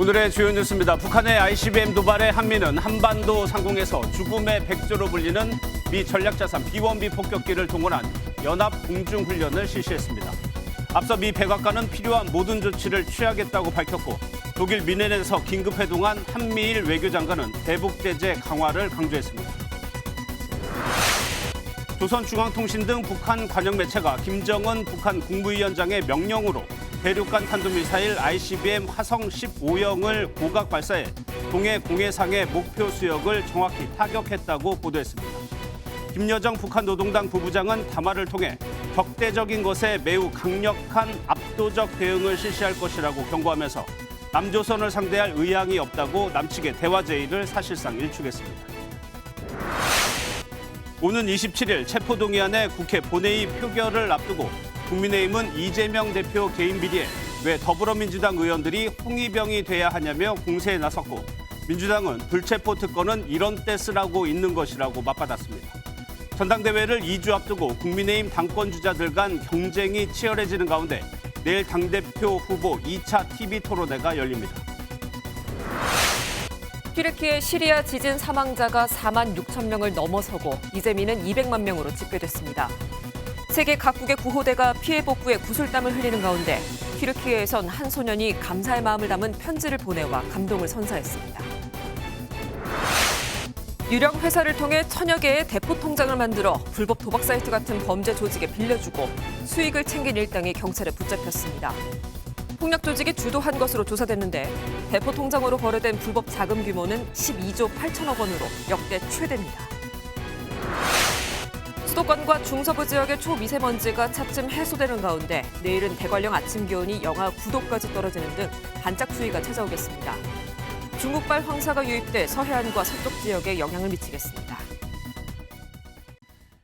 오늘의 주요 뉴스입니다. 북한의 ICBM 도발에 한미는 한반도 상공에서 죽음의 백조로 불리는 미 전략자산 B-1B 폭격기를 동원한 연합 공중훈련을 실시했습니다. 앞서 미 백악관은 필요한 모든 조치를 취하겠다고 밝혔고 독일 뮌헨에서 긴급 회동한 한미일 외교장관은 대북 제재 강화를 강조했습니다. 조선중앙통신 등 북한 관영 매체가 김정은 북한 국무위원장의 명령으로 대륙간 탄도미사일 ICBM 화성 15형을 고각 발사해 동해 공해상의 목표 수역을 정확히 타격했다고 보도했습니다. 김여정 북한 노동당 부부장은 담화를 통해 적대적인 것에 매우 강력한 압도적 대응을 실시할 것이라고 경고하면서 남조선을 상대할 의향이 없다고 남측의 대화 제의를 사실상 일축했습니다. 오는 27일 체포동의안의 국회 본회의 표결을 앞두고 국민의힘은 이재명 대표 개인 비리에 왜 더불어민주당 의원들이 홍위병이 돼야 하냐며 공세에 나섰고 민주당은 불체포 특권은 이런 때 쓰라고 있는 것이라고 맞받았습니다. 전당대회를 2주 앞두고 국민의힘 당권주자들 간 경쟁이 치열해지는 가운데 내일 당대표 후보 2차 TV 토론회가 열립니다. 튀르키예 시리아 지진 사망자가 4만 6천 명을 넘어서고 이재민은 200만 명으로 집계됐습니다. 세계 각국의 구호대가 피해 복구에 구슬땀을 흘리는 가운데 튀르키예에선 한 소년이 감사의 마음을 담은 편지를 보내와 감동을 선사했습니다. 유령 회사를 통해 천여 개의 대포 통장을 만들어 불법 도박 사이트 같은 범죄 조직에 빌려주고 수익을 챙긴 일당이 경찰에 붙잡혔습니다. 폭력 조직이 주도한 것으로 조사됐는데 대포 통장으로 거래된 불법 자금 규모는 12조 8천억 원으로 역대 최대입니다. 수도권과 중서부 지역의 초미세먼지가 차츰 해소되는 가운데 내일은 대관령 아침 기온이 영하 9도까지 떨어지는 등 반짝 추위가 찾아오겠습니다. 중국발 황사가 유입돼 서해안과 서쪽 지역에 영향을 미치겠습니다.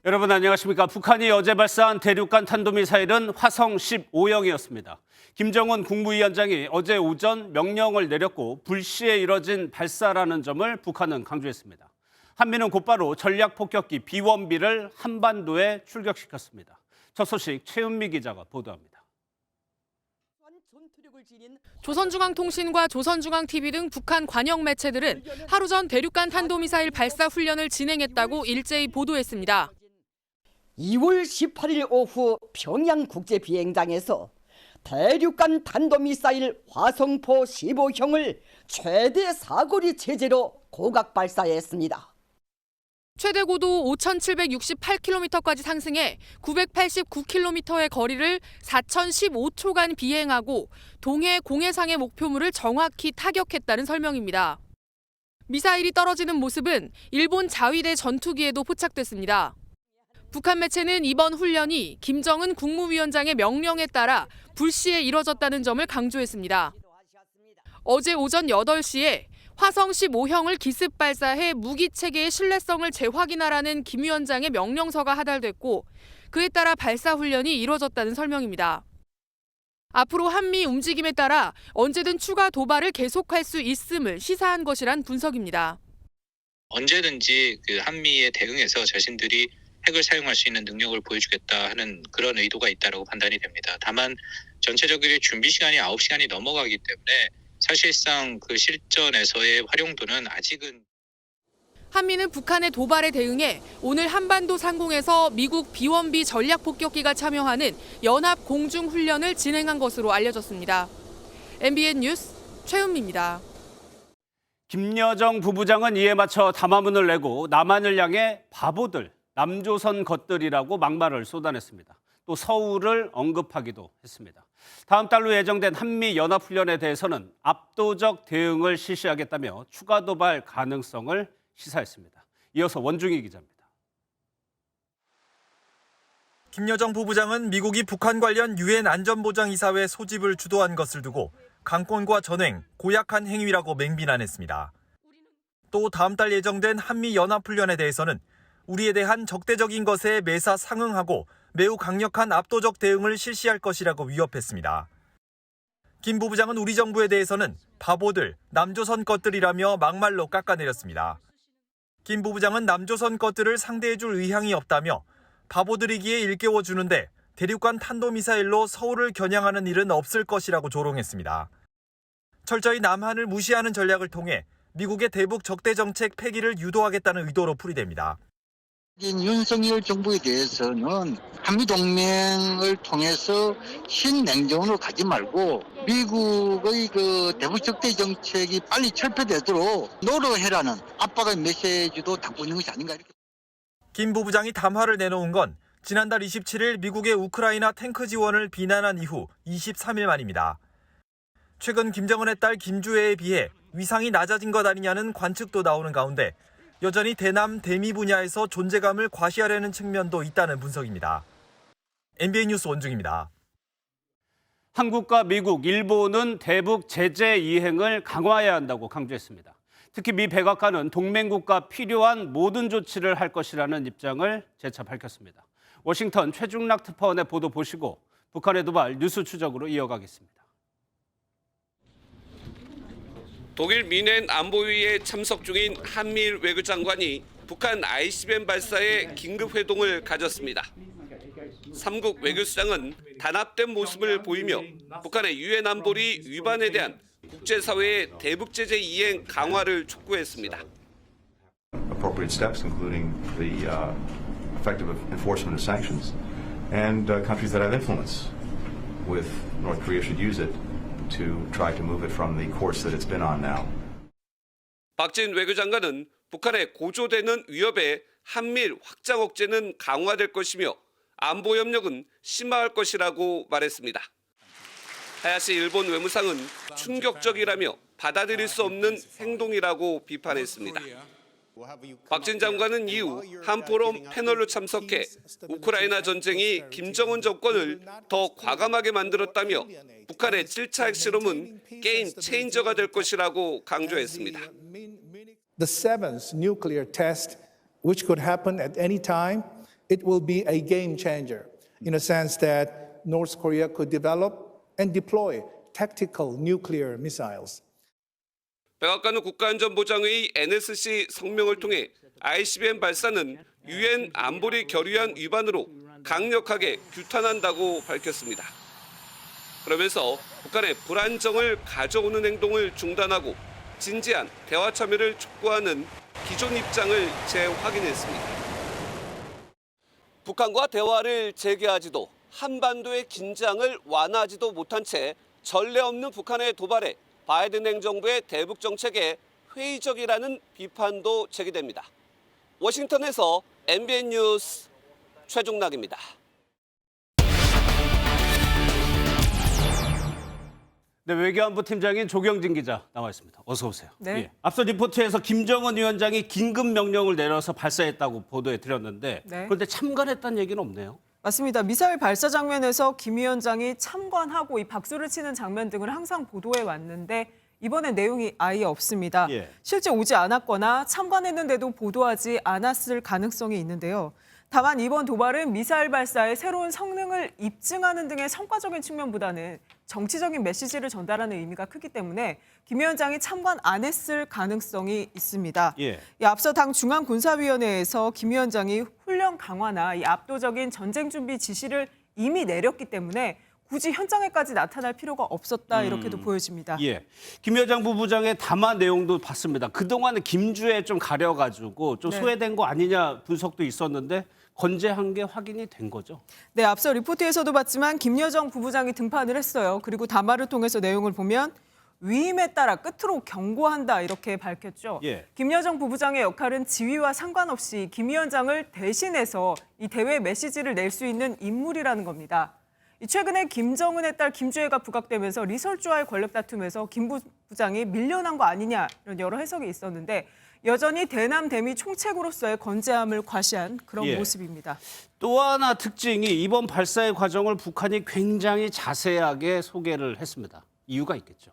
여러분 안녕하십니까. 북한이 어제 발사한 대륙간 탄도미사일은 화성 15형이었습니다. 김정은 국무위원장이 어제 오전 명령을 내렸고 불시에 이뤄진 발사라는 점을 북한은 강조했습니다. 한미는 곧바로 전략폭격기 B-1B를 한반도에 출격시켰습니다. 첫 소식 최은미 기자가 보도합니다. 조선중앙통신과 조선중앙TV 등 북한 관영 매체들은 하루 전 대륙간 탄도미사일 발사 훈련을 진행했다고 일제히 보도했습니다. 2월 18일 오후 평양국제비행장에서 대륙간 탄도미사일 화성포 15형을 최대 사거리 체제로 고각 발사했습니다. 최대 고도 5,768km까지 상승해 989km의 거리를 4,015초간 비행하고 동해 공해상의 목표물을 정확히 타격했다는 설명입니다. 미사일이 떨어지는 모습은 일본 자위대 전투기에도 포착됐습니다. 북한 매체는 이번 훈련이 김정은 국무위원장의 명령에 따라 불시에 이뤄졌다는 점을 강조했습니다. 어제 오전 8시에 화성 15형을 기습 발사해 무기 체계의 신뢰성을 재확인하라는 김 위원장의 명령서가 하달됐고 그에 따라 발사 훈련이 이뤄졌다는 설명입니다. 앞으로 한미 움직임에 따라 언제든 추가 도발을 계속할 수 있음을 시사한 것이란 분석입니다. 언제든지 한미에 대응해서 자신들이 핵을 사용할 수 있는 능력을 보여주겠다 하는 그런 의도가 있다고 판단이 됩니다. 다만 전체적으로 준비 시간이 9시간이 넘어가기 때문에 사실상 그 실전에서의 활용도는 아직은. 한미는 북한의 도발에 대응해 오늘 한반도 상공에서 미국 B-1B 전략폭격기가 참여하는 연합 공중훈련을 진행한 것으로 알려졌습니다. MBN 뉴스 최은미입니다. 김여정 부부장은 이에 맞춰 담화문을 내고 남한을 향해 바보들, 남조선 것들이라고 막말을 쏟아냈습니다. 또 서울을 언급하기도 했습니다. 다음 달로 예정된 한미 연합훈련에 대해서는 압도적 대응을 실시하겠다며 추가 도발 가능성을 시사했습니다. 이어서 원중희 기자입니다. 김여정 부부장은 미국이 북한 관련 유엔 안전보장이사회 소집을 주도한 것을 두고 강권과 전횡, 고약한 행위라고 맹비난했습니다. 또 다음 달 예정된 한미 연합훈련에 대해서는 우리에 대한 적대적인 것에 매사 상응하고 매우 강력한 압도적 대응을 실시할 것이라고 위협했습니다. 김 부부장은 우리 정부에 대해서는 바보들, 남조선 것들이라며 막말로 깎아내렸습니다. 김 부부장은 남조선 것들을 상대해줄 의향이 없다며 바보들이기에 일깨워주는데 대륙간 탄도미사일로 서울을 겨냥하는 일은 없을 것이라고 조롱했습니다. 철저히 남한을 무시하는 전략을 통해 미국의 대북 적대 정책 폐기를 유도하겠다는 의도로 풀이됩니다. 윤석열 정부에 대해서는 한미동맹을 통해서 신냉전으로 가지 말고 미국의 그 대북 적대 정책이 빨리 철폐되도록 노력해라는 압박의 메시지도 담고 있는 것이 아닌가 이렇게. 김 부부장이 담화를 내놓은 건 지난달 27일 미국의 우크라이나 탱크 지원을 비난한 이후 23일 만입니다. 최근 김정은의 딸 김주애에 비해 위상이 낮아진 것 아니냐는 관측도 나오는 가운데 여전히 대남 대미 분야에서 존재감을 과시하려는 측면도 있다는 분석입니다. MBN 뉴스 원중입니다. 한국과 미국, 일본은 대북 제재 이행을 강화해야 한다고 강조했습니다. 특히 미 백악관은 동맹국가 필요한 모든 조치를 할 것이라는 입장을 재차 밝혔습니다. 워싱턴 최중락 특파원의 보도 보시고 북한의 도발 뉴스 추적으로 이어가겠습니다. 독일 뮌헨 안보회의에 참석 중인 한미일 외교장관이 북한 ICBM 발사에 긴급 회동을 가졌습니다. 삼국 외교수장은 단합된 모습을 보이며 북한의 유엔 안보리 위반에 대한 국제사회의 대북 제재 이행 강화를 촉구했습니다. Appropriate steps, including the effective enforcement of sanctions, and countries that have influence with North Korea should use it to try to move it from the course that it's been on now. 박진 외교장관은 북한의 고조되는 위협에 한미일 확장 억제는 강화될 것이며 안보 협력은 심화할 것이라고 말했습니다. 하야시 일본 외무상은 충격적이라며 받아들일 수 없는 행동이라고 비판했습니다. 박진 장관은 이후 한 포럼 패널로 참석해 우크라이나 전쟁이 김정은 정권을 더 과감하게 만들었다며 북한의 7차 핵실험은 게임 체인저가 될 것이라고 강조했습니다. The seventh nuclear test, which could happen at any time, it will be a game changer in a sense that North Korea could develop and deploy tactical nuclear missiles. 백악관 국가안전보장회의 NSC 성명을 통해 ICBM 발사는 유엔 안보리 결의안 위반으로 강력하게 규탄한다고 밝혔습니다. 그러면서 북한의 불안정을 가져오는 행동을 중단하고 진지한 대화 참여를 촉구하는 기존 입장을 재확인했습니다. 북한과 대화를 재개하지도 한반도의 긴장을 완화하지도 못한 채 전례 없는 북한의 도발에 바이든 행정부의 대북 정책에 회의적이라는 비판도 제기됩니다. 워싱턴에서 MBN 뉴스 최중락입니다. 네, 외교안보 팀장인 조경진 기자 나와 있습니다. 어서 오세요. 네. 예. 앞서 리포트에서 김정은 위원장이 긴급 명령을 내려서 발사했다고 보도해 드렸는데 네. 그런데 참관했다는 얘기는 없네요. 맞습니다. 미사일 발사 장면에서 김 위원장이 참관하고 이 박수를 치는 장면 등을 항상 보도해 왔는데 이번엔 내용이 아예 없습니다. 예. 실제 오지 않았거나 참관했는데도 보도하지 않았을 가능성이 있는데요. 다만 이번 도발은 미사일 발사의 새로운 성능을 입증하는 등의 성과적인 측면보다는 정치적인 메시지를 전달하는 의미가 크기 때문에 김 위원장이 참관 안 했을 가능성이 있습니다. 예. 이 앞서 당 중앙군사위원회에서 김 위원장이 훈련 강화나 이 압도적인 전쟁 준비 지시를 이미 내렸기 때문에 굳이 현장에까지 나타날 필요가 없었다 이렇게도 보여집니다. 예, 김 위원장 부부장의 담화 내용도 봤습니다. 그동안에 김주에 좀 가려가지고 좀 네. 소외된 거 아니냐 분석도 있었는데 건재한 게 확인이 된 거죠. 네, 앞서 리포트에서도 봤지만 김여정 부부장이 등판을 했어요. 그리고 담화를 통해서 내용을 보면 위임에 따라 끝으로 경고한다 이렇게 밝혔죠. 예. 김여정 부부장의 역할은 지위와 상관없이 김 위원장을 대신해서 이 대외 메시지를 낼 수 있는 인물이라는 겁니다. 최근에 김정은의 딸 김주애가 부각되면서 리설주와의 권력 다툼에서 김 부부장이 밀려난 거 아니냐 이런 여러 해석이 있었는데 여전히 대남 대미 총책으로서의 건재함을 과시한 그런 예. 모습입니다. 또 하나 특징이 이번 발사의 과정을 북한이 굉장히 자세하게 소개를 했습니다. 이유가 있겠죠.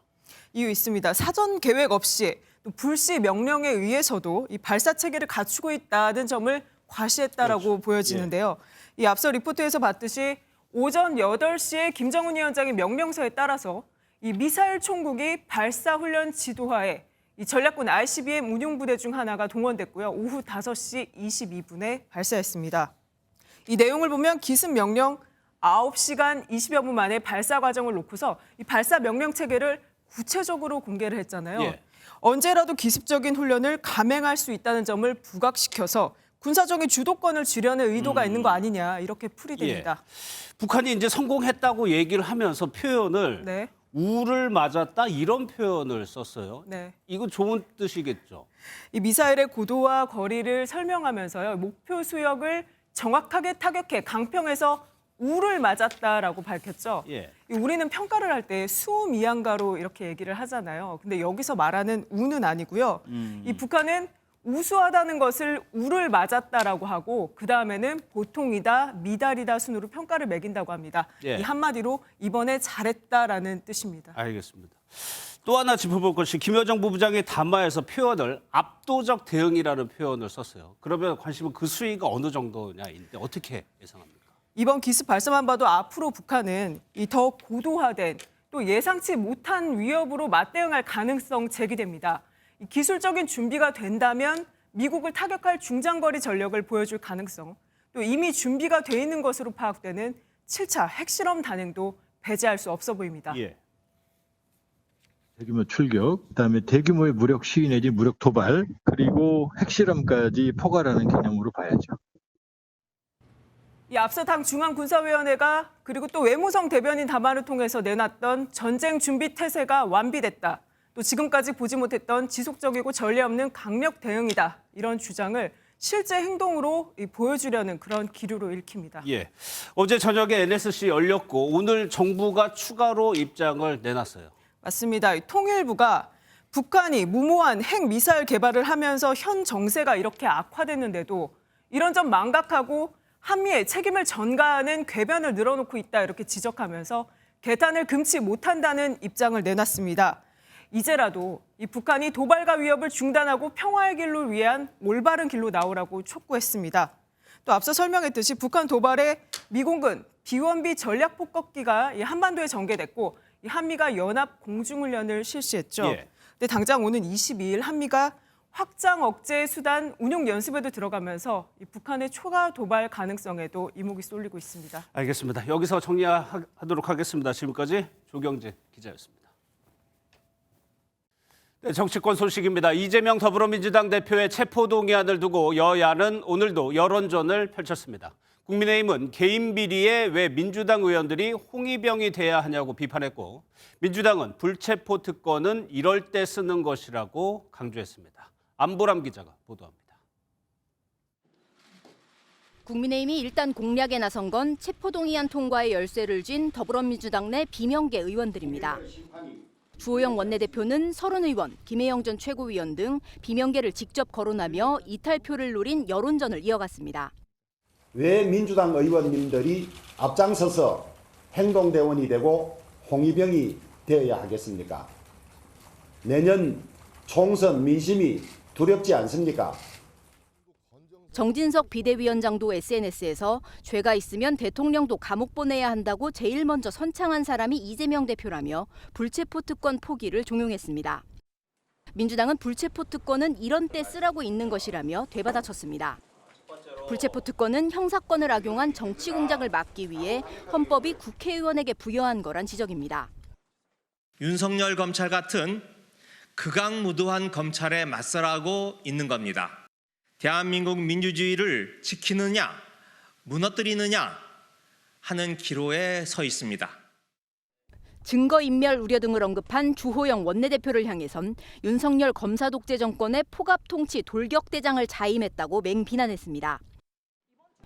이유 있습니다. 사전 계획 없이 또 불시 명령에 의해서도 이 발사 체계를 갖추고 있다는 점을 과시했다라고 그렇죠. 보여지는데요. 이 앞서 리포트에서 봤듯이 오전 8시에 김정은 위원장의 명령서에 따라서 이 미사일 총국이 발사 훈련 지도하에 이 전략군 ICBM 운용부대 중 하나가 동원됐고요. 오후 5시 22분에 발사했습니다. 이 내용을 보면 기습 명령 9시간 20여 분 만에 발사 과정을 놓고서 이 발사 명령 체계를 구체적으로 공개를 했잖아요. 예. 언제라도 기습적인 훈련을 감행할 수 있다는 점을 부각시켜서 군사적인 주도권을 쥐려는 의도가 있는 거 아니냐 이렇게 풀이됩니다. 북한이 이제 성공했다고 얘기를 하면서 표현을 네. 우를 맞았다 이런 표현을 썼어요. 네. 이건 좋은 뜻이겠죠. 이 미사일의 고도와 거리를 설명하면서요. 목표 수역을 정확하게 타격해 강평에서 우를 맞았다라고 밝혔죠. 예. 이 우리는 평가를 할 때 수미양가로 이렇게 얘기를 하잖아요. 근데 여기서 말하는 우는 아니고요. 이 북한은 우수하다는 것을 우를 맞았다라고 하고 그다음에는 보통이다, 미달이다 순으로 평가를 매긴다고 합니다. 예. 이 한마디로 이번에 잘했다라는 뜻입니다. 알겠습니다. 또 하나 짚어볼 것이 김여정 부부장의 담화에서 표현을 압도적 대응이라는 표현을 썼어요. 그러면 관심은 그 수위가 어느 정도냐인데 어떻게 예상합니까? 이번 기습 발사만 봐도 앞으로 북한은 이 더 고도화된 또 예상치 못한 위협으로 맞대응할 가능성 제기됩니다. 이 기술적인 준비가 된다면 미국을 타격할 중장거리 전력을 보여줄 가능성, 또 이미 준비가 돼 있는 것으로 파악되는 7차 핵실험 단행도 배제할 수 없어 보입니다. 예. 대규모 출격, 그다음에 대규모의 무력 시위 내지 무력 도발, 그리고 핵실험까지 포괄하는 개념으로 봐야죠. 이 앞서 당 중앙군사위원회가 그리고 또 외무성 대변인 담화를 통해서 내놨던 전쟁 준비 태세가 완비됐다. 또 지금까지 보지 못했던 지속적이고 전례 없는 강력 대응이다. 이런 주장을 실제 행동으로 보여주려는 그런 기류로 읽힙니다. 예. 어제 저녁에 NSC 열렸고 오늘 정부가 추가로 입장을 내놨어요. 맞습니다. 이 통일부가 북한이 무모한 핵미사일 개발을 하면서 현 정세가 이렇게 악화됐는데도 이런 점 망각하고 한미의 책임을 전가하는 궤변을 늘어놓고 있다 이렇게 지적하면서 개탄을 금치 못한다는 입장을 내놨습니다. 이제라도 이 북한이 도발과 위협을 중단하고 평화의 길로 위한 올바른 길로 나오라고 촉구했습니다. 또 앞서 설명했듯이 북한 도발에 미공군 비원비 전략폭격기가 이 한반도에 전개됐고 이 한미가 연합 공중훈련을 실시했죠. 예. 근데 당장 오는 22일 한미가 확장 억제 수단 운용 연습에도 들어가면서 이 북한의 초과 도발 가능성에도 이목이 쏠리고 있습니다. 알겠습니다. 여기서 정리하도록 하겠습니다. 지금까지 조경진 기자였습니다. 네, 정치권 소식입니다. 이재명 더불어민주당 대표의 체포동의안을 두고 여야는 오늘도 여론전을 펼쳤습니다. 국민의힘은 개인 비리에 왜 민주당 의원들이 홍위병이 돼야 하냐고 비판했고 민주당은 불체포 특권은 이럴 때 쓰는 것이라고 강조했습니다. 안보람 기자가 보도합니다. 국민의힘이 일단 공략에 나선 건 체포동의안 통과의 열쇠를 쥔 더불어민주당 내 비명계 의원들입니다. 주호영 원내대표는 서른 의원, 김혜영 전 최고위원 등 비명계를 직접 거론하며 이탈표를 노린 여론전을 이어갔습니다. 왜 민주당 의원님들이 앞장서서 행동대원이 되고 홍위병이 되어야 하겠습니까? 내년 총선 민심이 두렵지 않습니까? 정진석 비대위원장도 SNS에서 죄가 있으면 대통령도 감옥 보내야 한다고 제일 먼저 선창한 사람이 이재명 대표라며 불체포 특권 포기를 종용했습니다. 민주당은 불체포 특권은 이런 때 쓰라고 있는 것이라며 되받아쳤습니다. 불체포 특권은 형사권을 악용한 정치 공작을 막기 위해 헌법이 국회의원에게 부여한 거란 지적입니다. 윤석열 검찰 같은 극악무도한 검찰에 맞서라고 있는 겁니다. 대한민국 민주주의를 지키느냐, 무너뜨리느냐 하는 기로에 서 있습니다. 증거인멸 우려 등을 언급한 주호영 원내대표를 향해선 윤석열 검사 독재 정권의 포갑 통치 돌격대장을 자임했다고 맹비난했습니다.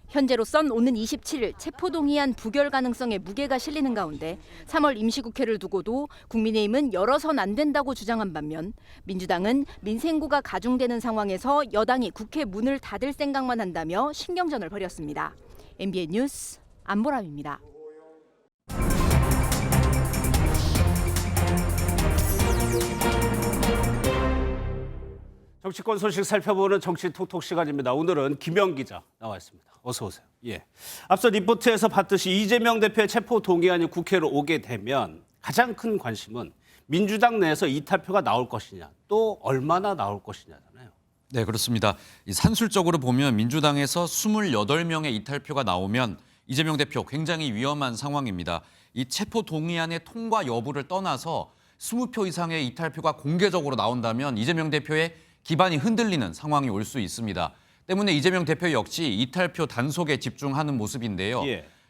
현재로선 오는 27일 체포동의안 부결 가능성에 무게가 실리는 가운데 3월 임시국회를 두고도 국민의힘은 열어선 안 된다고 주장한 반면 민주당은 민생고가 가중되는 상황에서 여당이 국회 문을 닫을 생각만 한다며 신경전을 벌였습니다. MBN 뉴스 안보람입니다. 정치권 소식 살펴보는 정치 톡톡 시간입니다. 오늘은 김영 기자 나와 있습니다. 어서 오세요. 예. 앞서 리포트에서 봤듯이 이재명 대표의 체포 동의안이 국회로 오게 되면 가장 큰 관심은 민주당 내에서 이탈표가 나올 것이냐, 또 얼마나 나올 것이냐잖아요. 네, 그렇습니다. 산술적으로 보면 민주당에서 28명의 이탈표가 나오면 이재명 대표 굉장히 위험한 상황입니다. 이 체포 동의안의 통과 여부를 떠나서 20표 이상의 이탈표가 공개적으로 나온다면 이재명 대표의 기반이 흔들리는 상황이 올 수 있습니다. 때문에 이재명 대표 역시 이탈표 단속에 집중하는 모습인데요.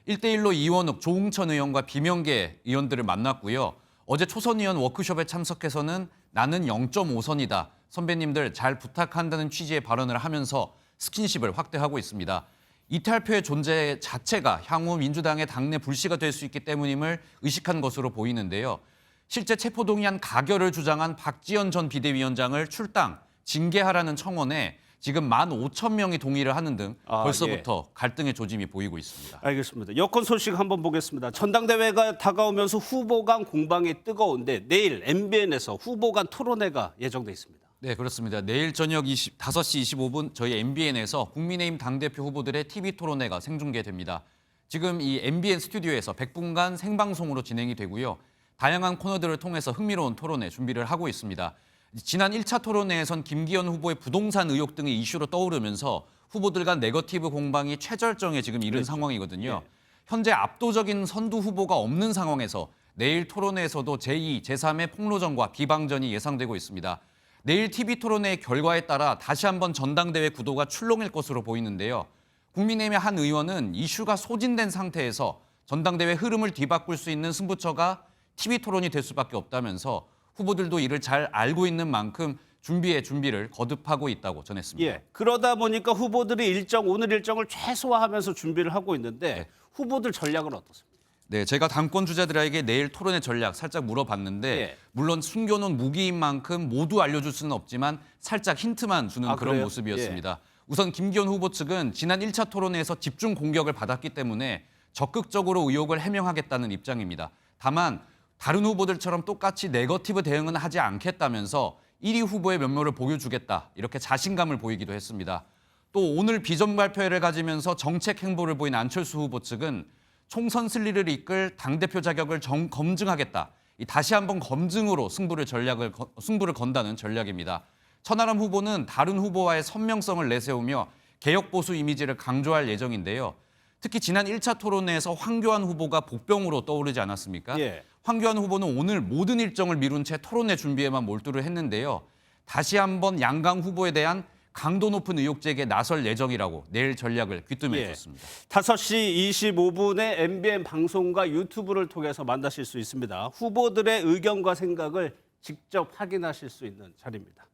1대1로 이원욱, 조응천 의원과 비명계 의원들을 만났고요. 어제 초선 의원 워크숍에 참석해서는 나는 0.5선이다. 선배님들 잘 부탁한다는 취지의 발언을 하면서 스킨십을 확대하고 있습니다. 이탈표의 존재 자체가 향후 민주당의 당내 불씨가 될 수 있기 때문임을 의식한 것으로 보이는데요. 실제 체포동의안 가결을 주장한 박지원 전 비대위원장을 출당, 징계하라는 청원에 지금 15,000명이 동의를 하는 등 벌써부터 갈등의 조짐이 보이고 있습니다. 알겠습니다. 여권 소식 한번 보겠습니다. 전당대회가 다가오면서 후보 간 공방이 뜨거운데 내일 MBN에서 후보 간 토론회가 예정돼 있습니다. 네, 그렇습니다. 내일 저녁 5시 25분 저희 MBN에서 국민의힘 당대표 후보들의 TV 토론회가 생중계됩니다. 지금 이 MBN 스튜디오에서 100분간 생방송으로 진행이 되고요. 다양한 코너들을 통해서 흥미로운 토론회 준비를 하고 있습니다. 지난 1차 토론회에선 김기현 후보의 부동산 의혹 등이 이슈로 떠오르면서 후보들 간 네거티브 공방이 최절정에 지금 이른 상황이거든요. 현재 압도적인 선두 후보가 없는 상황에서 내일 토론회에서도 제2, 제3의 폭로전과 비방전이 예상되고 있습니다. 내일 TV 토론회의 결과에 따라 다시 한번 전당대회 구도가 출렁일 것으로 보이는데요. 국민의힘의 한 의원은 이슈가 소진된 상태에서 전당대회 흐름을 뒤바꿀 수 있는 승부처가 TV 토론이 될 수밖에 없다면서 후보들도 이를 잘 알고 있는 만큼 준비를 거듭하고 있다고 전했습니다. 그러다 보니까 후보들이 오늘 일정을 최소화하면서 준비를 하고 있는데 후보들 전략은 어떻습니까? 네, 제가 당권 주자들에게 내일 토론의 전략 살짝 물어봤는데 물론 숨겨놓은 무기인 만큼 모두 알려줄 수는 없지만 살짝 힌트만 주는 그런 그래요? 모습이었습니다. 우선 김기현 후보 측은 지난 1차 토론회에서 집중 공격을 받았기 때문에 적극적으로 의혹을 해명하겠다는 입장입니다. 다만 다른 후보들처럼 똑같이 네거티브 대응은 하지 않겠다면서 1위 후보의 면모를 보여주겠다 이렇게 자신감을 보이기도 했습니다. 또 오늘 비전 발표회를 가지면서 정책 행보를 보인 안철수 후보 측은 총선 승리를 이끌 당대표 자격을 검증하겠다. 다시 한번 검증으로 승부를 건다는 전략입니다. 천하람 후보는 다른 후보와의 선명성을 내세우며 개혁 보수 이미지를 강조할 예정인데요. 특히 지난 1차 토론회에서 황교안 후보가 복병으로 떠오르지 않았습니까? 황교안 후보는 오늘 모든 일정을 미룬 채 토론회 준비에만 몰두를 했는데요. 다시 한번 양강 후보에 대한 강도 높은 의혹 제기에 나설 예정이라고 내일 전략을 귀뜸해줬습니다. 5시 25분에 MBN 방송과 유튜브를 통해서 만나실 수 있습니다. 후보들의 의견과 생각을 직접 확인하실 수 있는 자리입니다.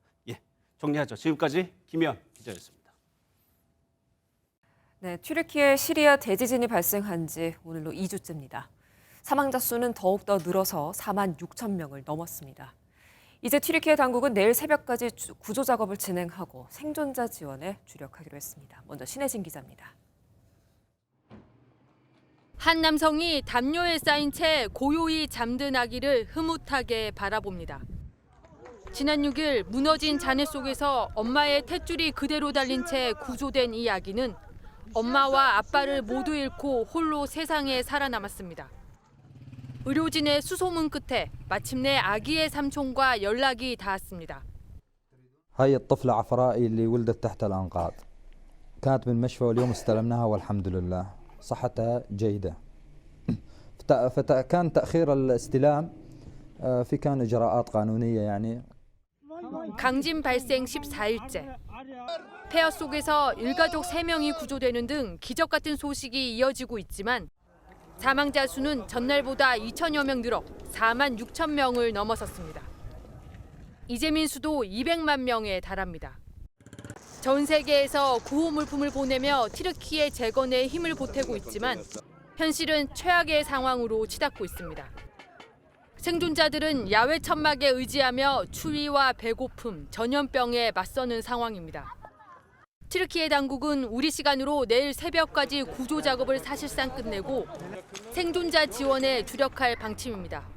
정리하죠. 지금까지 김현 기자였습니다. 네, 튀르키예 시리아 대지진이 발생한 지 오늘로 2주째입니다. 사망자 수는 더욱더 늘어서 4만 6천 명을 넘었습니다. 이제 튀르키예 당국은 내일 새벽까지 구조 작업을 진행하고 생존자 지원에 주력하기로 했습니다. 먼저 신혜진 기자입니다. 한 남성이 담요에 쌓인 채 고요히 잠든 아기를 흐뭇하게 바라봅니다. 지난 6일 무너진 잔해 속에서 엄마의 탯줄이 그대로 달린 채 구조된 이 아기는 엄마와 아빠를 모두 잃고 홀로 세상에 살아남았습니다. 의료진의 수소문 끝에 마침내 아기의 삼촌과 연락이 닿았습니다. هاي الطفلة عفرائي اللي ولدت تحت الأنقاض كانت بالمشفى واليوم استلمناها والحمد لله صحتها جيدة. كان تأخير الاستلام في كان إجراءات قانونية يعني. 강진 발생 14일째. 폐허 속에서 일가족 3명이 구조되는 등 기적 같은 소식이 이어지고 있지만 사망자 수는 전날보다 2천여 명 늘어 4만 6천 명을 넘어섰습니다. 이재민 수도 200만 명에 달합니다. 전 세계에서 구호 물품을 보내며 튀르키예 재건에 힘을 보태고 있지만 현실은 최악의 상황으로 치닫고 있습니다. 생존자들은 야외 천막에 의지하며 추위와 배고픔, 전염병에 맞서는 상황입니다. 튀르키예 당국은 우리 시간으로 내일 새벽까지 구조 작업을 사실상 끝내고 생존자 지원에 주력할 방침입니다.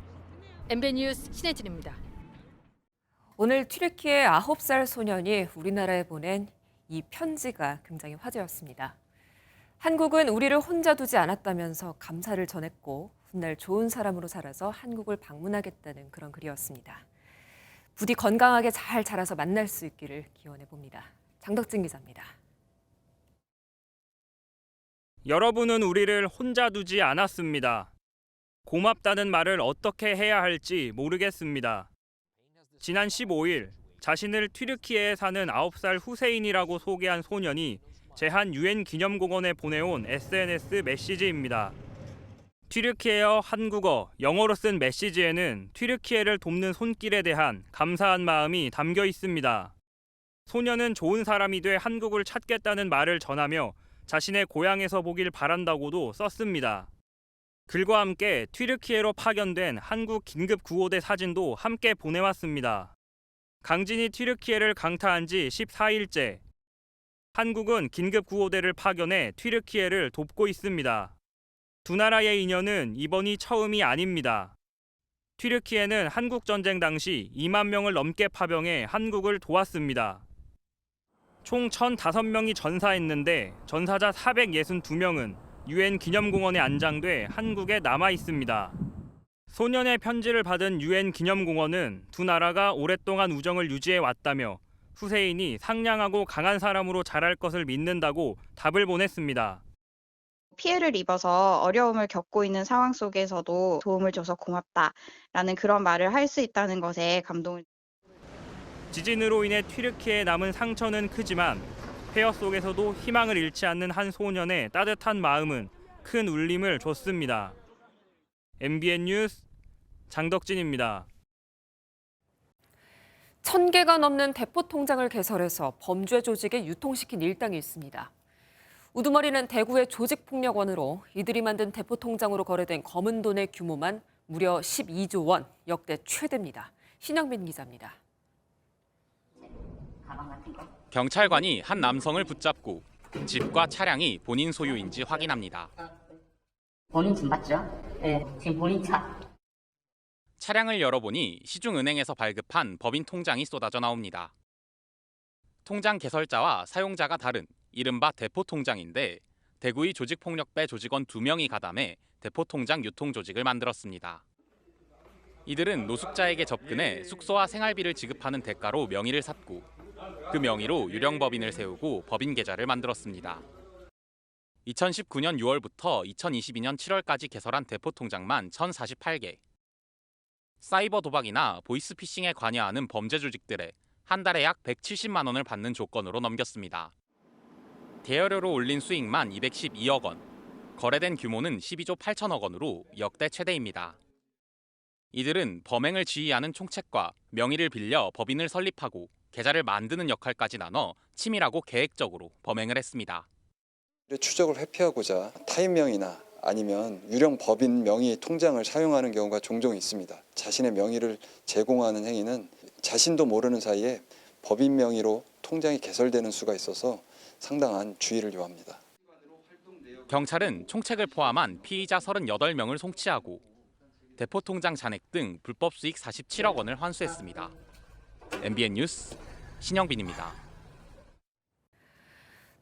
MBN 뉴스 신혜진입니다. 오늘 튀르키예 9살 소년이 우리나라에 보낸 이 편지가 굉장히 화제였습니다. 한국은 우리를 혼자 두지 않았다면서 감사를 전했고 훗날 좋은 사람으로 살아서 한국을 방문하겠다는 그런 글이었습니다. 부디 건강하게 잘 자라서 만날 수 있기를 기원해 봅니다. 장덕진 기자입니다. 여러분은 우리를 혼자 두지 않았습니다. 고맙다는 말을 어떻게 해야 할지 모르겠습니다. 지난 15일 자신을 튀르키예에 사는 9살 후세인이라고 소개한 소년이 제한 유엔 기념공원에 보내온 SNS 메시지입니다. 튀르키예어, 한국어, 영어로 쓴 메시지에는 튀르키예를 돕는 손길에 대한 감사한 마음이 담겨 있습니다. 소년은 좋은 사람이 돼 한국을 찾겠다는 말을 전하며 자신의 고향에서 보길 바란다고도 썼습니다. 글과 함께 튀르키예로 파견된 한국 긴급구호대 사진도 함께 보내왔습니다. 강진이 튀르키예를 강타한 지 14일째. 한국은 긴급구호대를 파견해 튀르키예를 돕고 있습니다. 두 나라의 인연은 이번이 처음이 아닙니다. 튀르키예는 한국전쟁 당시 2만 명을 넘게 파병해 한국을 도왔습니다. 총 1,005명이 전사했는데 전사자 462명은 유엔 기념공원에 안장돼 한국에 남아 있습니다. 소년의 편지를 받은 유엔 기념공원은 두 나라가 오랫동안 우정을 유지해 왔다며 후세인이 상냥하고 강한 사람으로 자랄 것을 믿는다고 답을 보냈습니다. 피해를 입어서 어려움을 겪고 있는 상황 속에서도 도움을 줘서 고맙다라는 그런 말을 할 수 있다는 것에 감동을. 지진으로 인해 튀르키예에 남은 상처는 크지만 폐허 속에서도 희망을 잃지 않는 한 소년의 따뜻한 마음은 큰 울림을 줬습니다. MBN 뉴스 장덕진입니다. 1,000개가 넘는 대포 통장을 개설해서 범죄 조직에 유통시킨 일당이 있습니다. 우두머리는 대구의 조직폭력원으로 이들이 만든 대포 통장으로 거래된 검은 돈의 규모만 무려 12조 원, 역대 최대입니다. 신영민 기자입니다. 경찰관이 한 남성을 붙잡고 집과 차량이 본인 소유인지 확인합니다. 본인 집 맞죠? 네, 지금 본인 차. 차량을 열어보니 시중은행에서 발급한 법인 통장이 쏟아져 나옵니다. 통장 개설자와 사용자가 다른 이른바 대포 통장인데 대구의 조직폭력배 조직원 2명이 가담해 대포 통장 유통 조직을 만들었습니다. 이들은 노숙자에게 접근해 숙소와 생활비를 지급하는 대가로 명의를 샀고 그 명의로 유령 법인을 세우고 법인 계좌를 만들었습니다. 2019년 6월부터 2022년 7월까지 개설한 대포 통장만 1,048개. 사이버 도박이나 보이스피싱에 관여하는 범죄 조직들에 한 달에 약 170만 원을 받는 조건으로 넘겼습니다. 대여료로 올린 수익만 212억 원, 거래된 규모는 12조 8천억 원으로 역대 최대입니다. 이들은 범행을 지휘하는 총책과 명의를 빌려 법인을 설립하고 계좌를 만드는 역할까지 나눠 치밀하고 계획적으로 범행을 했습니다. 추적을 회피하고자 타인명의나 아니면 유령 법인 명의 통장을 사용하는 경우가 종종 있습니다. 자신의 명의를 제공하는 행위는 자신도 모르는 사이에 법인 명의로 통장이 개설되는 수가 있어서 상당한 주의를 요합니다. 경찰은 총책을 포함한 피의자 38명을 송치하고 대포 통장 잔액 등 불법 수익 47억 원을 환수했습니다. MBN 뉴스 신영빈입니다.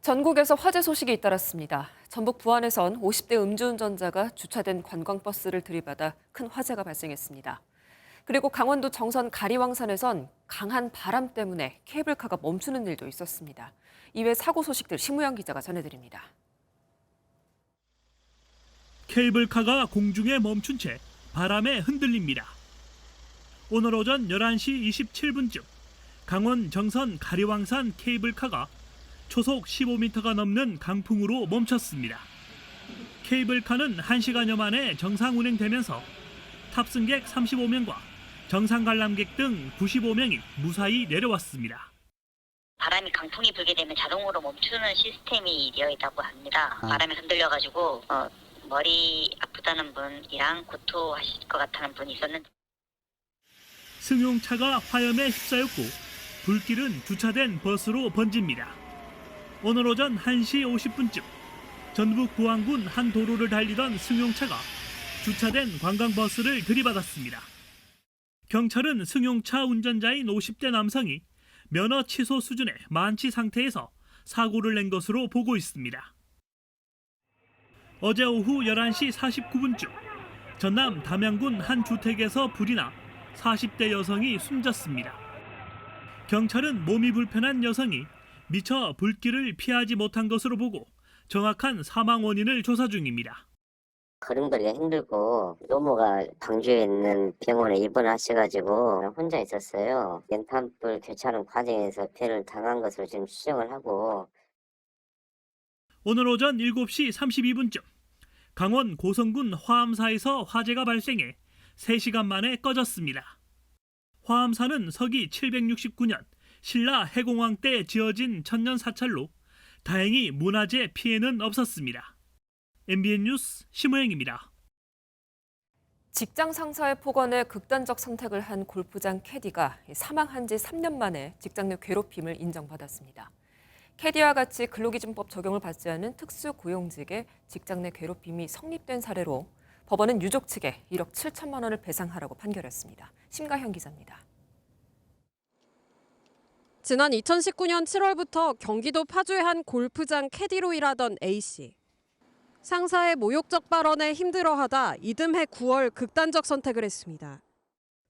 전국에서 화재 소식이 잇따랐습니다. 전북 부안에선 50대 음주운전자가 주차된 관광버스를 들이받아 큰 화재가 발생했습니다. 그리고 강원도 정선 가리왕산에선 강한 바람 때문에 케이블카가 멈추는 일도 있었습니다. 이외 사고 소식들 심우영 기자가 전해드립니다. 케이블카가 공중에 멈춘 채 바람에 흔들립니다. 오늘 오전 11시 27분쯤 강원 정선 가리왕산 케이블카가 초속 15m가 넘는 강풍으로 멈췄습니다. 케이블카는 1시간여 만에 정상 운행되면서 탑승객 35명과 정상 관람객 등 95명이 무사히 내려왔습니다. 바람이 강풍이 불게 되면 자동으로 멈추는 시스템이 되어 있다고 합니다. 바람에 흔들려가지고 머리 아프다는 분이랑 구토하실 것 같다는 분이 있었는데 승용차가 화염에 휩싸였고 불길은 주차된 버스로 번집니다. 오늘 오전 1시 50분쯤 전북 부안군 한 도로를 달리던 승용차가 주차된 관광버스를 들이받았습니다. 경찰은 승용차 운전자인 50대 남성이 면허 취소 수준의 만취 상태에서 사고를 낸 것으로 보고 있습니다. 어제 오후 11시 49분쯤 전남 담양군 한 주택에서 불이 나 40대 여성이 숨졌습니다. 경찰은 몸이 불편한 여성이 미처 불길을 피하지 못한 것으로 보고 정확한 사망 원인을 조사 중입니다. 걸음걸이가 힘들고 노모가 방주에 있는 병원에 입원하셔가지고 혼자 있었어요. 연탄불 교차하는 과정에서 배를 당한 것으로 지금 추정을 하고. 오늘 오전 7시 32분쯤 강원 고성군 화암사에서 화재가 발생해 3시간 만에 꺼졌습니다. 화암사는 서기 769년 신라 해공왕 때 지어진 천년사찰로 다행히 문화재 피해는 없었습니다. MBN 뉴스 심우영입니다. 직장 상사의 폭언에 극단적 선택을 한 골프장 캐디가 사망한 지 3년 만에 직장 내 괴롭힘을 인정받았습니다. 캐디와 같이 근로기준법 적용을 받지 않은 특수고용직의 직장 내 괴롭힘이 성립된 사례로 법원은 유족 측에 1억 7천만 원을 배상하라고 판결했습니다. 심가현 기자입니다. 지난 2019년 7월부터 경기도 파주의 한 골프장 캐디로 일하던 A씨. 상사의 모욕적 발언에 힘들어하다 이듬해 9월 극단적 선택을 했습니다.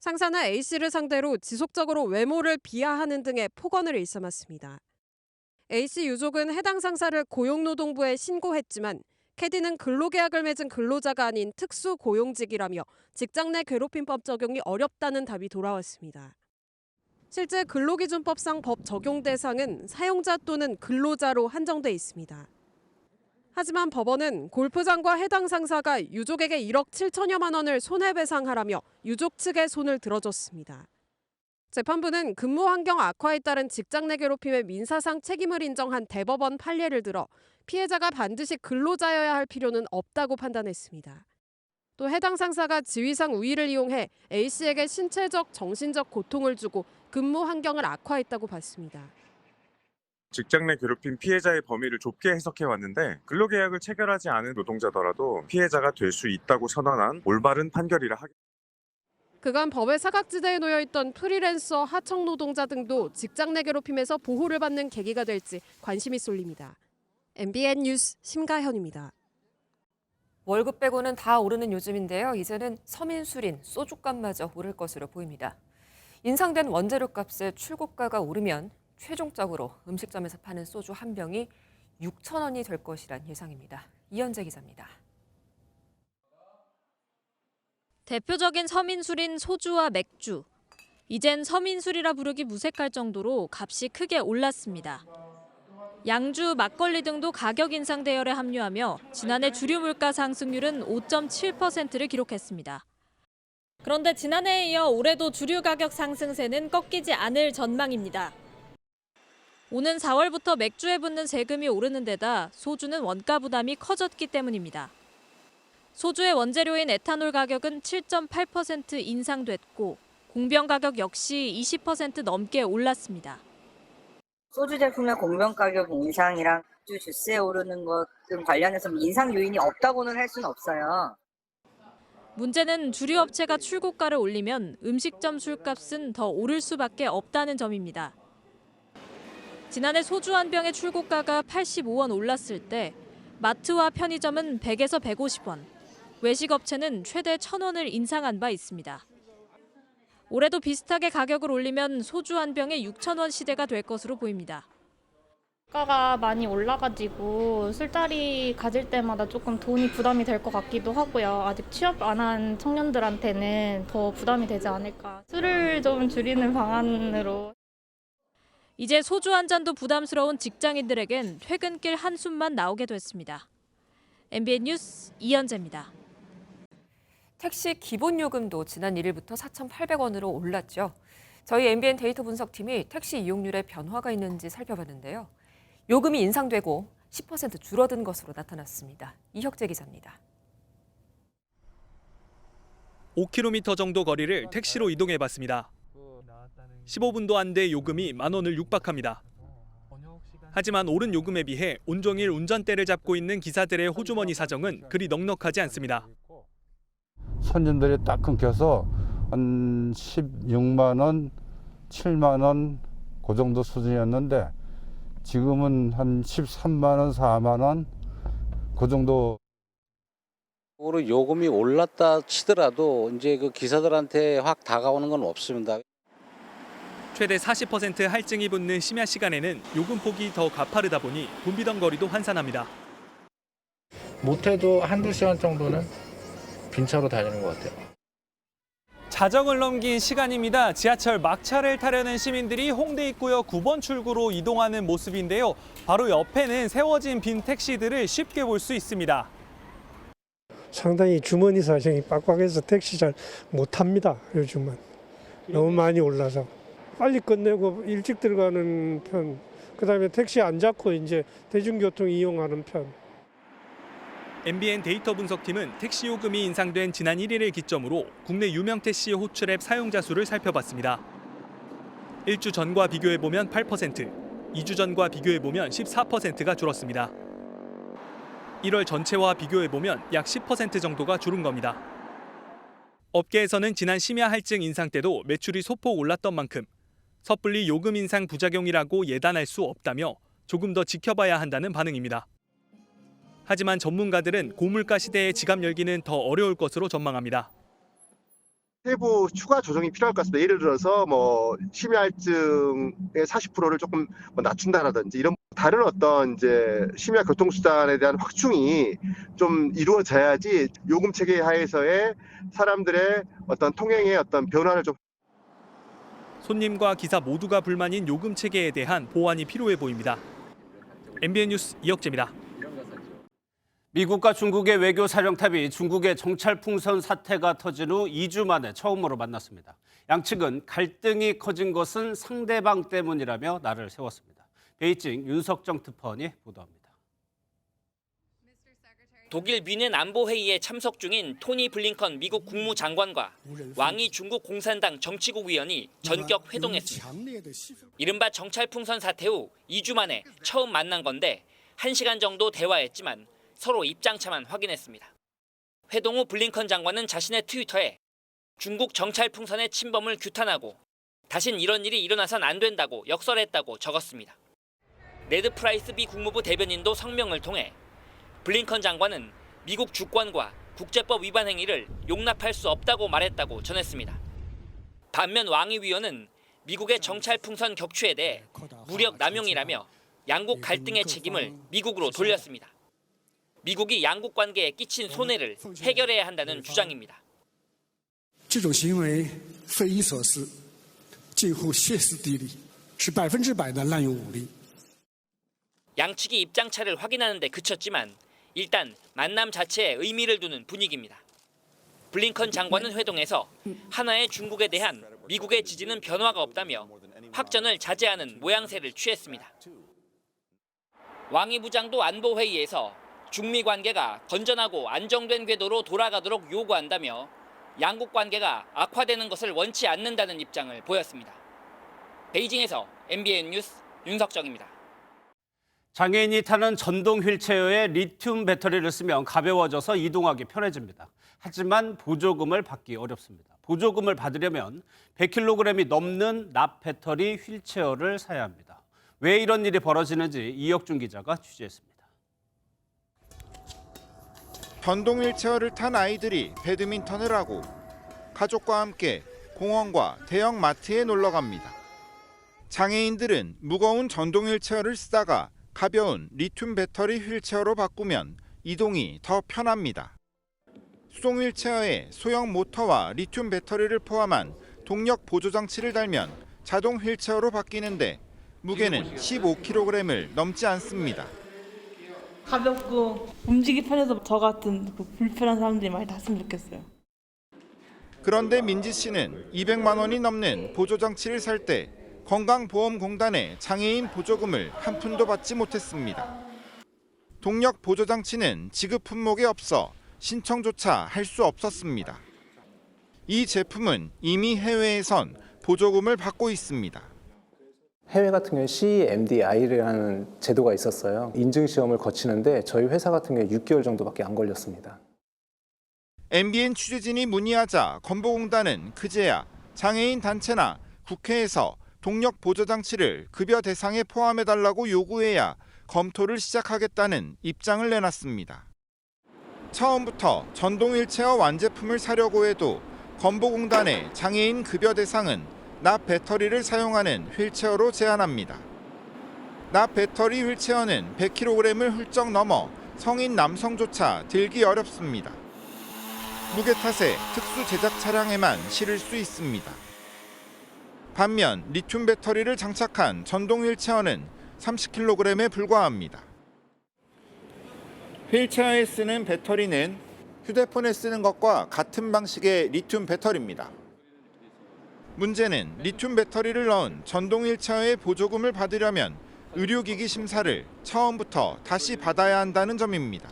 상사는 A씨를 상대로 지속적으로 외모를 비하하는 등의 폭언을 일삼았습니다. A씨 유족은 해당 상사를 고용노동부에 신고했지만 캐디는 근로계약을 맺은 근로자가 아닌 특수고용직이라며 직장 내 괴롭힘법 적용이 어렵다는 답이 돌아왔습니다. 실제 근로기준법상 법 적용 대상은 사용자 또는 근로자로 한정돼 있습니다. 하지만 법원은 골프장과 해당 상사가 유족에게 1억 7천여만 원을 손해배상하라며 유족 측의 손을 들어줬습니다. 재판부는 근무 환경 악화에 따른 직장 내 괴롭힘의 민사상 책임을 인정한 대법원 판례를 들어 피해자가 반드시 근로자여야 할 필요는 없다고 판단했습니다. 또 해당 상사가 지위상 우위를 이용해 A씨에게 신체적, 정신적 고통을 주고 근무 환경을 악화했다고 봤습니다. 직장 내 괴롭힘 피해자의 범위를 좁게 해석해 왔는데 근로계약을 체결하지 않은 노동자더라도 피해자가 될 수 있다고 선언한 올바른 판결이라 하겠습니다. 그간 법의 사각지대에 놓여있던 프리랜서, 하청 노동자 등도 직장 내 괴롭힘에서 보호를 받는 계기가 될지 관심이 쏠립니다. MBN 뉴스 심가현입니다. 월급 빼고는 다 오르는 요즘인데요. 이제는 서민술인 소주값마저 오를 것으로 보입니다. 인상된 원재료 값에 출고가가 오르면 최종적으로 음식점에서 파는 소주 한 병이 6,000원이 될 것이란 예상입니다. 이현재 기자입니다. 대표적인 서민술인 소주와 맥주. 이젠 서민술이라 부르기 무색할 정도로 값이 크게 올랐습니다. 양주, 막걸리 등도 가격 인상 대열에 합류하며 지난해 주류 물가 상승률은 5.7%를 기록했습니다. 그런데 지난해에 이어 올해도 주류 가격 상승세는 꺾이지 않을 전망입니다. 오는 4월부터 맥주에 붙는 세금이 오르는 데다 소주는 원가 부담이 커졌기 때문입니다. 소주의 원재료인 에탄올 가격은 7.8% 인상됐고 공병 가격 역시 20% 넘게 올랐습니다. 소주 제품의 공병 가격 인상이랑 주스에 오르는 것 등 관련해서 인상 요인이 없다고는 할 수는 없어요. 문제는 주류 업체가 출고가를 올리면 음식점 술값은 더 오를 수밖에 없다는 점입니다. 지난해 소주 한 병의 출고가가 85원 올랐을 때 마트와 편의점은 100에서 150원, 외식업체는 최대 1,000원을 인상한 바 있습니다. 올해도 비슷하게 가격을 올리면 소주 한 병에 6,000원 시대가 될 것으로 보입니다. 물가가 많이 올라가지고 술자리 가질 때마다 조금 돈이 부담이 될 것 같기도 하고요. 아직 취업 안 한 청년들한테는 더 부담이 되지 않을까. 술을 좀 줄이는 방안으로. 이제 소주 한 잔도 부담스러운 직장인들에겐 퇴근길 한숨만 나오게 됐습니다. MBN 뉴스 이현재입니다. 택시 기본요금도 지난 1일부터 4,800원으로 올랐죠. 저희 MBN 데이터 분석팀이 택시 이용률에 변화가 있는지 살펴봤는데요. 요금이 인상되고 10% 줄어든 것으로 나타났습니다. 이혁재 기자입니다. 5km 정도 거리를 택시로 이동해봤습니다. 15분도 안 돼 요금이 10,000원을 육박합니다. 하지만 오른 요금에 비해 온종일 운전대를 잡고 있는 기사들의 호주머니 사정은 그리 넉넉하지 않습니다. 손님들이 딱 끊겨서 한 16만 원, 7만 원 그 정도 수준이었는데 지금은 한 13만 원, 4만 원 그 정도. 요금이 올랐다 치더라도 이제 그 기사들한테 확 다가오는 건 없습니다. 최대 40% 할증이 붙는 심야 시간에는 요금 폭이 더 가파르다 보니 붐비던 거리도 환산합니다. 못해도 한두 시간 정도는 빈 차로 다니는 것 같아요. 자정을 넘긴 시간입니다. 지하철 막차를 타려는 시민들이 홍대 입구역 9번 출구로 이동하는 모습인데요. 바로 옆에는 세워진 빈 택시들을 쉽게 볼 수 있습니다. 상당히 주머니 사정이 빡빡해서 택시 잘 못 탑니다. 요즘은 너무 많이 올라서 빨리 끝내고 일찍 들어가는 편. 그다음에 택시 안 잡고 이제 대중교통 이용하는 편. MBN 데이터 분석팀은 택시 요금이 인상된 지난 1일을 기점으로 국내 유명 택시 호출 앱 사용자 수를 살펴봤습니다. 1주 전과 비교해보면 8%, 2주 전과 비교해보면 14%가 줄었습니다. 1월 전체와 비교해보면 약 10% 정도가 줄은 겁니다. 업계에서는 지난 심야 할증 인상 때도 매출이 소폭 올랐던 만큼 섣불리 요금 인상 부작용이라고 예단할 수 없다며 조금 더 지켜봐야 한다는 반응입니다. 하지만 전문가들은 고물가 시대의 지갑 열기는 더 어려울 것으로 전망합니다. 세부 추가 조정이 필요할 것 같습니다. 예를 들어서 심야 할증의 40%를 조금 낮춘다라든지 이런 다른 어떤 이제 심야 교통수단에 대한 확충이 좀 이루어져야지 요금 체계 하에서의 사람들의 어떤 통행의 어떤 변화를 좀. 손님과 기사 모두가 불만인 요금 체계에 대한 보완이 필요해 보입니다. MBN 뉴스 이혁재입니다. 미국과 중국의 외교 사령탑이 중국의 정찰풍선 사태가 터진 후 2주 만에 처음으로 만났습니다. 양측은 갈등이 커진 것은 상대방 때문이라며 날을 세웠습니다. 베이징 윤석정 특파원이 보도합니다. 독일 뮌헨 안보회의에 참석 중인 토니 블링컨 미국 국무장관과 왕이 중국 공산당 정치국 위원이 전격 회동했습니다. 이른바 정찰풍선 사태 후 2주 만에 처음 만난 건데 1시간 정도 대화했지만 서로 입장차만 확인했습니다. 회동 후 블링컨 장관은 자신의 트위터에 중국 정찰풍선의 침범을 규탄하고 다신 이런 일이 일어나선 안 된다고 역설했다고 적었습니다. 네드 프라이스 미 국무부 대변인도 성명을 통해 블링컨 장관은 미국 주권과 국제법 위반 행위를 용납할 수 없다고 말했다고 전했습니다. 반면 왕이 위원은 미국의 정찰풍선 격추에 대해 무력 남용이라며 양국 갈등의 책임을 미국으로 돌렸습니다. 미국이 양국 관계에 끼친 손해를 해결해야 한다는 주장입니다. 这种行为匪夷所思，近乎歇斯底里，是100%的滥用武力。 양측이 입장차를 확인하는 데 그쳤지만 일단 만남 자체에 의미를 두는 분위기입니다. 블링컨 장관은 회동에서 하나의 중국에 대한 미국의 지지는 변화가 없다며 확전을 자제하는 모양새를 취했습니다. 왕이 부장도 안보회의에서 중미 관계가 건전하고 안정된 궤도로 돌아가도록 요구한다며 양국 관계가 악화되는 것을 원치 않는다는 입장을 보였습니다. 베이징에서 MBN 뉴스 윤석정입니다. 장애인이 타는 전동 휠체어에 리튬 배터리를 쓰면 가벼워져서 이동하기 편해집니다. 하지만 보조금을 받기 어렵습니다. 보조금을 받으려면 100kg이 넘는 납 배터리 휠체어를 사야 합니다. 왜 이런 일이 벌어지는지 이혁준 기자가 취재했습니다. 전동 휠체어를 탄 아이들이 배드민턴을 하고 가족과 함께 공원과 대형 마트에 놀러 갑니다. 장애인들은 무거운 전동 휠체어를 쓰다가 가벼운 리튬 배터리 휠체어로 바꾸면 이동이 더 편합니다. 수동 휠체어에 소형 모터와 리튬 배터리를 포함한 동력 보조 장치를 달면 자동 휠체어로 바뀌는데 무게는 15kg을 넘지 않습니다. 가볍고 움직이기 편해서 저 같은 불편한 사람들이 많이 탔으면 좋겠어요. 그런데 민지 씨는 200만 원이 넘는 보조 장치를 살 때 건강보험공단의 장애인 보조금을 한 푼도 받지 못했습니다. 동력 보조 장치는 지급 품목에 없어 신청조차 할 수 없었습니다. 이 제품은 이미 해외에선 보조금을 받고 있습니다. 해외 같은 경우에 CMDI라는 제도가 있었어요. 인증 시험을 거치는데 저희 회사 같은 경우에 6개월 정도밖에 안 걸렸습니다. MBN 취재진이 문의하자 건보공단은 그제야 장애인 단체나 국회에서 동력 보조 장치를 급여 대상에 포함해달라고 요구해야 검토를 시작하겠다는 입장을 내놨습니다. 처음부터 전동 휠체어 완제품을 사려고 해도 건보공단의 장애인 급여 대상은 납 배터리를 사용하는 휠체어로 제한합니다. 납 배터리 휠체어는 100kg을 훌쩍 넘어 성인 남성조차 들기 어렵습니다. 무게 탓에 특수 제작 차량에만 실을 수 있습니다. 반면 리튬 배터리를 장착한 전동 휠체어는 30kg에 불과합니다. 휠체어에 쓰는 배터리는 휴대폰에 쓰는 것과 같은 방식의 리튬 배터리입니다. 문제는 리튬 배터리를 넣은 전동 휠체어의 보조금을 받으려면 의료기기 심사를 처음부터 다시 받아야 한다는 점입니다.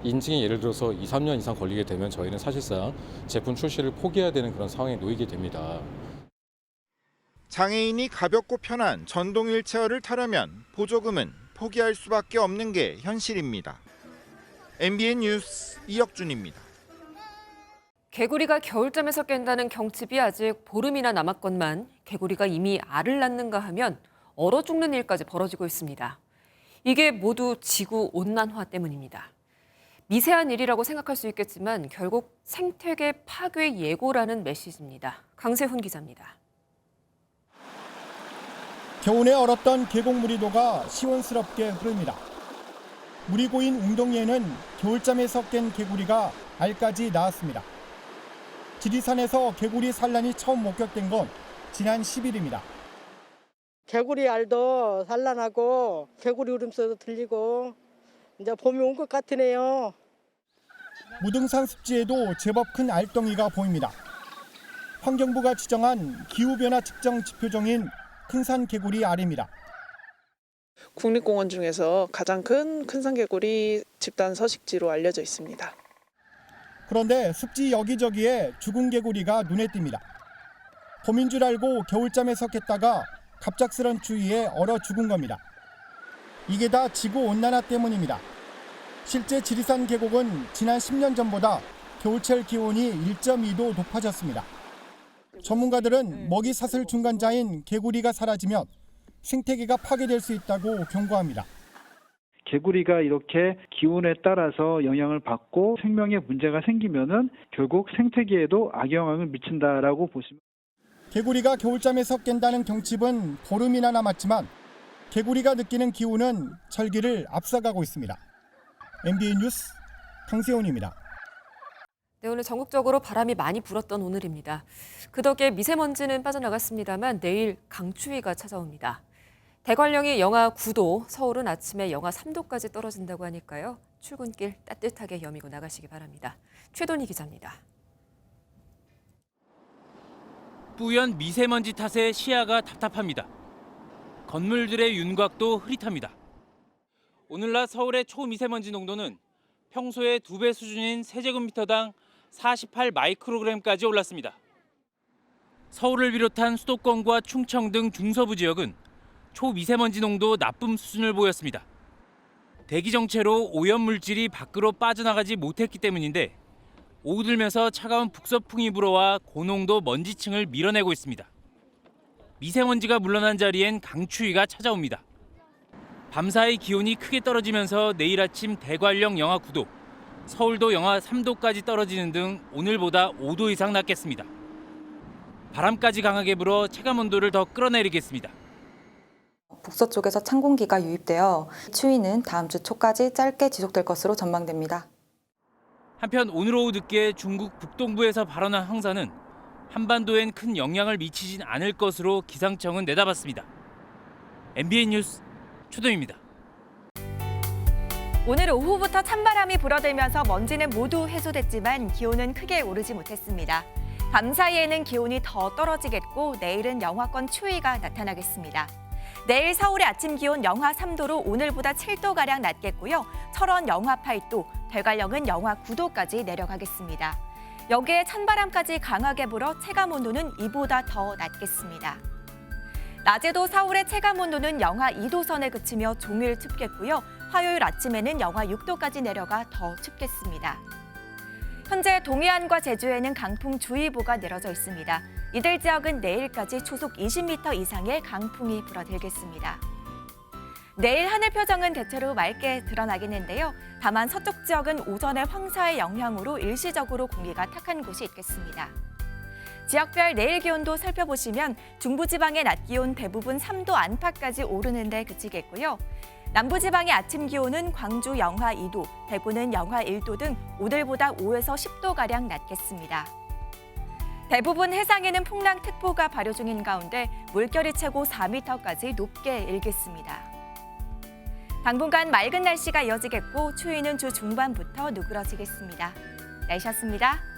인증이 예를 들어서 2, 3년 이상 걸리게 되면 저희는 사실상 제품 출시를 포기해야 되는 그런 상황에 놓이게 됩니다. 장애인이 가볍고 편한 전동 휠체어를 타려면 보조금은 포기할 수밖에 없는 게 현실입니다. MBN 뉴스 이혁준입니다. 개구리가 겨울잠에서 깬다는 경칩이 아직 보름이나 남았건만 개구리가 이미 알을 낳는가 하면 얼어 죽는 일까지 벌어지고 있습니다. 이게 모두 지구 온난화 때문입니다. 미세한 일이라고 생각할 수 있겠지만 결국 생태계 파괴 예고라는 메시지입니다. 강세훈 기자입니다. 겨우내 얼었던 계곡물이 녹아 시원스럽게 흐릅니다. 물이 고인 웅동리에는 겨울잠에서 깬 개구리가 알까지 낳았습니다. 지리산에서 개구리 산란이 처음 목격된 건 지난 10일입니다. 개구리 알도 산란하고 개구리 울음소리도 들리고 이제 봄이 온 것 같으네요. 무등산 습지에도 제법 큰 알덩이가 보입니다. 환경부가 지정한 기후변화 측정 지표종인 큰산 개구리 알입니다. 국립공원 중에서 가장 큰 큰산개구리 집단 서식지로 알려져 있습니다. 그런데 습지 여기저기에 죽은 개구리가 눈에 띕니다. 봄인 줄 알고 겨울잠에 섞였다가 갑작스런 추위에 얼어 죽은 겁니다. 이게 다 지구온난화 때문입니다. 실제 지리산 계곡은 지난 10년 전보다 겨울철 기온이 1.2도 높아졌습니다. 전문가들은 먹이 사슬 중간자인 개구리가 사라지면 생태계가 파괴될 수 있다고 경고합니다. 개구리가 이렇게 기온에 따라서 영향을 받고 생명에 문제가 생기면은 결국 생태계에도 악영향을 미친다라고 보시면. 개구리가 겨울잠에서 깬다는 경칩은 보름이나 남았지만 개구리가 느끼는 기온은 철기를 앞서가고 있습니다. MBN 뉴스 강세훈입니다. 네, 오늘 전국적으로 바람이 많이 불었던 오늘입니다. 그 덕에 미세먼지는 빠져나갔습니다만 내일 강추위가 찾아옵니다. 대관령이 영하 9도, 서울은 아침에 영하 3도까지 떨어진다고 하니까요. 출근길 따뜻하게 여미고 나가시기 바랍니다. 최돈희 기자입니다. 뿌연 미세먼지 탓에 시야가 답답합니다. 건물들의 윤곽도 흐릿합니다. 오늘 낮 서울의 초미세먼지 농도는 평소의 2배 수준인 세제곱미터당 48 마이크로그램까지 올랐습니다. 서울을 비롯한 수도권과 충청 등 중서부 지역은 초미세먼지 농도 나쁨 수준을 보였습니다. 대기 정체로 오염물질이 밖으로 빠져나가지 못했기 때문인데 오후 들면서 차가운 북서풍이 불어와 고농도 먼지층을 밀어내고 있습니다. 미세먼지가 물러난 자리엔 강추위가 찾아옵니다. 밤사이 기온이 크게 떨어지면서 내일 아침 대관령 영하 9도, 서울도 영하 3도까지 떨어지는 등 오늘보다 5도 이상 낮겠습니다. 바람까지 강하게 불어 체감온도를 더 끌어내리겠습니다. 북서쪽에서 찬 공기가 유입되어 추위는 다음 주 초까지 짧게 지속될 것으로 전망됩니다. 한편 오늘 오후 늦게 중국 북동부에서 발원한 황사는 한반도엔 큰 영향을 미치진 않을 것으로 기상청은 내다봤습니다. MBN 뉴스 최동입니다. 오늘 오후부터 찬바람이 불어들면서 먼지는 모두 해소됐지만 기온은 크게 오르지 못했습니다. 밤 사이에는 기온이 더 떨어지겠고 내일은 영하권 추위가 나타나겠습니다. 내일 서울의 아침 기온 영하 3도로 오늘보다 7도가량 낮겠고요. 철원 영하 8도, 대관령은 영하 9도까지 내려가겠습니다. 여기에 찬바람까지 강하게 불어 체감온도는 이보다 더 낮겠습니다. 낮에도 서울의 체감온도는 영하 2도 선에 그치며 종일 춥겠고요. 화요일 아침에는 영하 6도까지 내려가 더 춥겠습니다. 현재 동해안과 제주에는 강풍주의보가 내려져 있습니다. 이들 지역은 내일까지 초속 20m 이상의 강풍이 불어들겠습니다. 내일 하늘 표정은 대체로 맑게 드러나겠는데요. 다만 서쪽 지역은 오전에 황사의 영향으로 일시적으로 공기가 탁한 곳이 있겠습니다. 지역별 내일 기온도 살펴보시면 중부지방의 낮 기온 대부분 3도 안팎까지 오르는 데 그치겠고요. 남부지방의 아침 기온은 광주 영하 2도, 대구는 영하 1도 등 오늘보다 5에서 10도가량 낮겠습니다. 대부분 해상에는 풍랑특보가 발효 중인 가운데 물결이 최고 4m까지 높게 일겠습니다. 당분간 맑은 날씨가 이어지겠고 추위는 주 중반부터 누그러지겠습니다. 날씨였습니다.